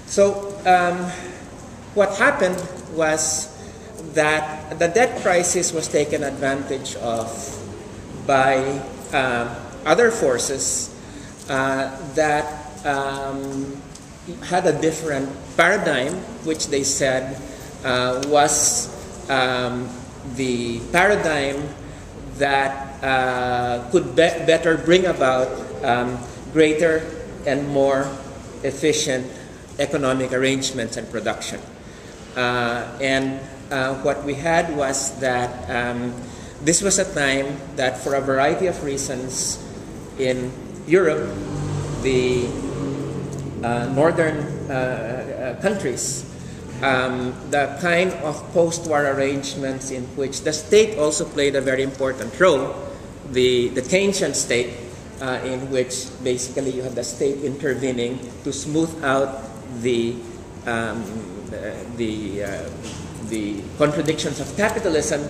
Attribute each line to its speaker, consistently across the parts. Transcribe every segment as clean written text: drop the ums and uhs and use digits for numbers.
Speaker 1: So what happened was that the debt crisis was taken advantage of by other forces that had a different paradigm, which they said was the paradigm that could better bring about greater and more efficient economic arrangements and production. What we had was that this was a time that, for a variety of reasons, in Europe, the northern countries, the kind of post-war arrangements in which the state also played a very important role, the Keynesian state, in which basically you have the state intervening to smooth out the contradictions of capitalism.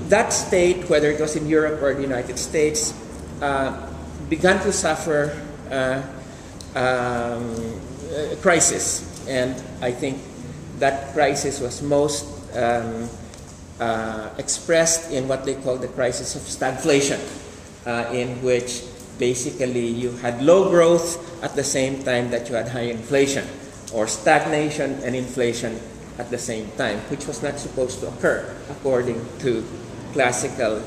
Speaker 1: That state, whether it was in Europe or the United States, began to suffer a crisis. And I think that crisis was most expressed in what they call the crisis of stagflation, in which basically you had low growth at the same time that you had high inflation, or stagnation and inflation at the same time, which was not supposed to occur according to classical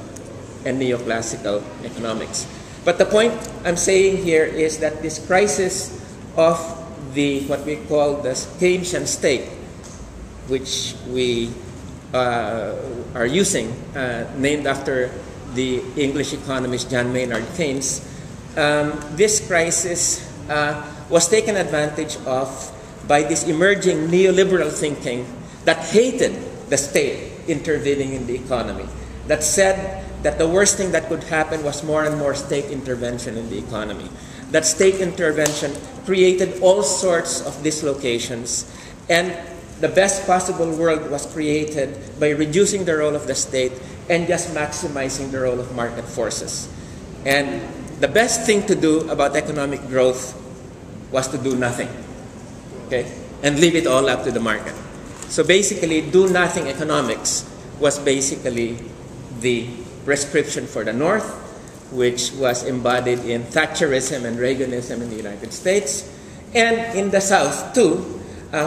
Speaker 1: and neoclassical economics. But the point I'm saying here is that this crisis of what we call the Keynesian state, which we are using, named after the English economist John Maynard Keynes, this crisis was taken advantage of by this emerging neoliberal thinking that hated the state intervening in the economy, that said that the worst thing that could happen was more and more state intervention in the economy. That state intervention created all sorts of dislocations, and the best possible world was created by reducing the role of the state and just maximizing the role of market forces. And the best thing to do about economic growth was to do nothing, okay? And leave it all up to the market. So basically, do-nothing economics was basically the prescription for the North, which was embodied in Thatcherism and Reaganism in the United States, and in the South too,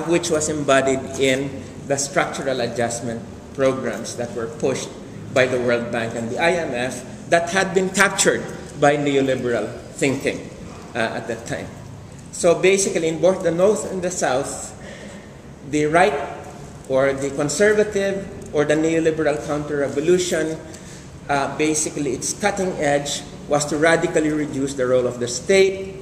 Speaker 1: which was embodied in the structural adjustment programs that were pushed by the World Bank and the IMF that had been captured by neoliberal thinking at that time. So basically, in both the North and the South, the right or the conservative or the neoliberal counter-revolution, basically its cutting edge was to radically reduce the role of the state,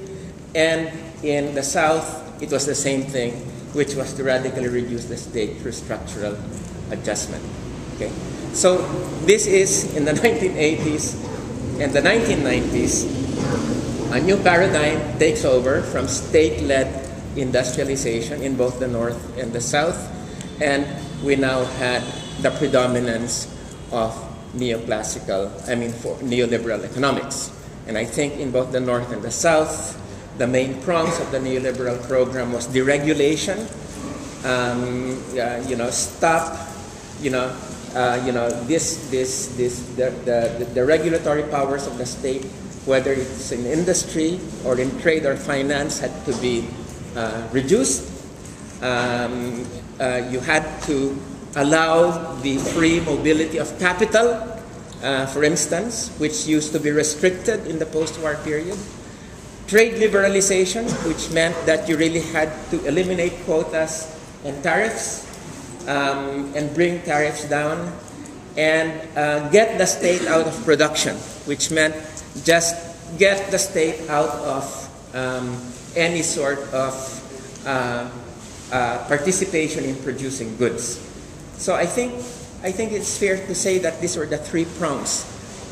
Speaker 1: and in the South, it was the same thing, which was to radically reduce the state through structural adjustment. Okay? So this is in the 1980s and the 1990s. A new paradigm takes over from state-led industrialization in both the North and the South, and we now had the predominance of neoliberal economics. And I think in both the North and the South, the main prongs of the neoliberal program was deregulation, stop, the regulatory powers of the state, whether it's in industry or in trade or finance, had to be reduced. You had to allow the free mobility of capital, for instance, which used to be restricted in the post-war period. Trade liberalization, which meant that you really had to eliminate quotas and tariffs and bring tariffs down, and get the state out of production, which meant just get the state out of any sort of participation in producing goods. So I think it's fair to say that these were the three prongs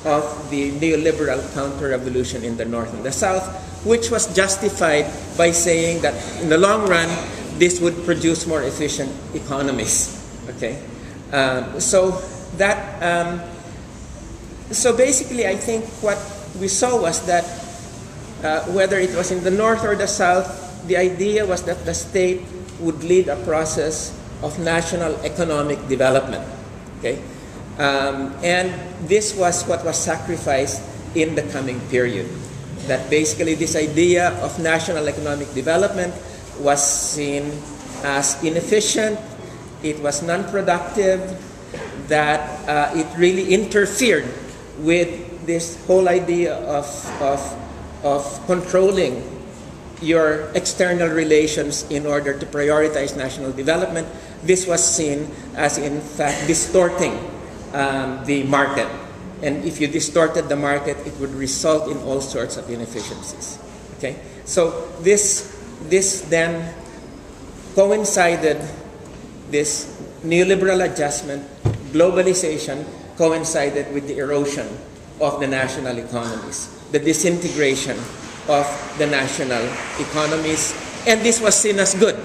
Speaker 1: of the neoliberal counter-revolution in the North and the South, which was justified by saying that in the long run, this would produce more efficient economies. Okay, so basically, I think what we saw was that whether it was in the North or the South, the idea was that the state would lead a process of national economic development. Okay? And this was what was sacrificed in the coming period. That basically this idea of national economic development was seen as inefficient, it was non-productive, that it really interfered with this whole idea of controlling your external relations in order to prioritize national development. This was seen as, in fact, distorting the market. And if you distorted the market, it would result in all sorts of inefficiencies. Okay? So this then coincided, this neoliberal adjustment, globalization, coincided with the erosion of the national economies, the disintegration of the national economies. And this was seen as good.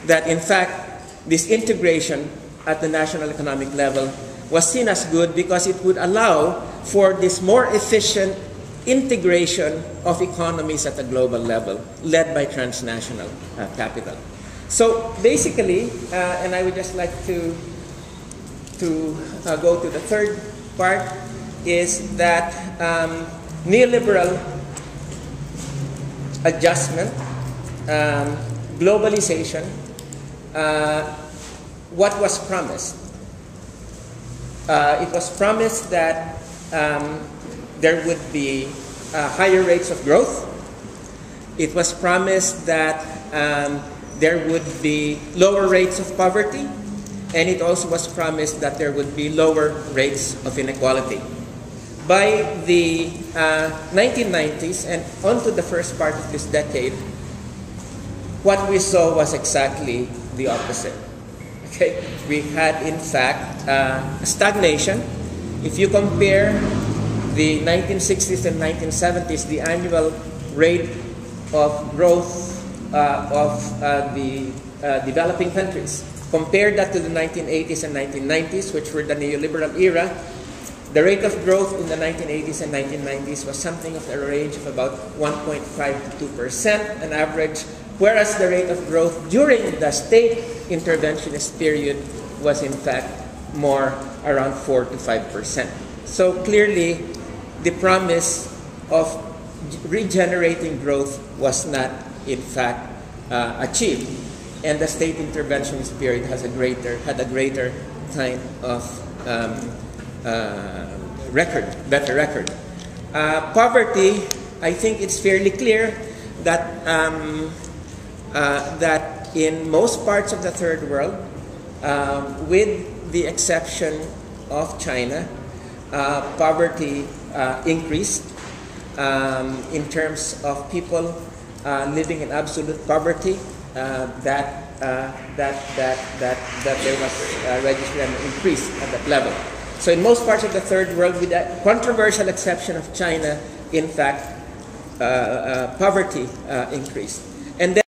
Speaker 1: That in fact, this integration at the national economic level was seen as good because it would allow for this more efficient integration of economies at a global level, led by transnational capital. So basically, and I would just like to go to the third part, is that neoliberal adjustment, globalization, what was promised? It was promised that there would be higher rates of growth. It was promised that there would be lower rates of poverty, and it also was promised that there would be lower rates of inequality. By the 1990s and onto the first part of this decade, what we saw was exactly the opposite. Okay? We had, in fact, stagnation. If you compare the 1960s and 1970s, the annual rate of growth of the developing countries, compare that to the 1980s and 1990s, which were the neoliberal era, the rate of growth in the 1980s and 1990s was something of the range of about 1.5 to 2% on average, whereas the rate of growth during the state interventionist period was in fact more around 4 to 5%. So clearly, the promise of regenerating growth was not in fact achieved, and the state interventionist period had a greater kind of better record. Poverty, I think it's fairly clear that that in most parts of the third world, with the exception of China, poverty increased in terms of people living in absolute poverty. That there was registered an increase at that level. So in most parts of the third world, with the controversial exception of China, in fact, poverty increased. And then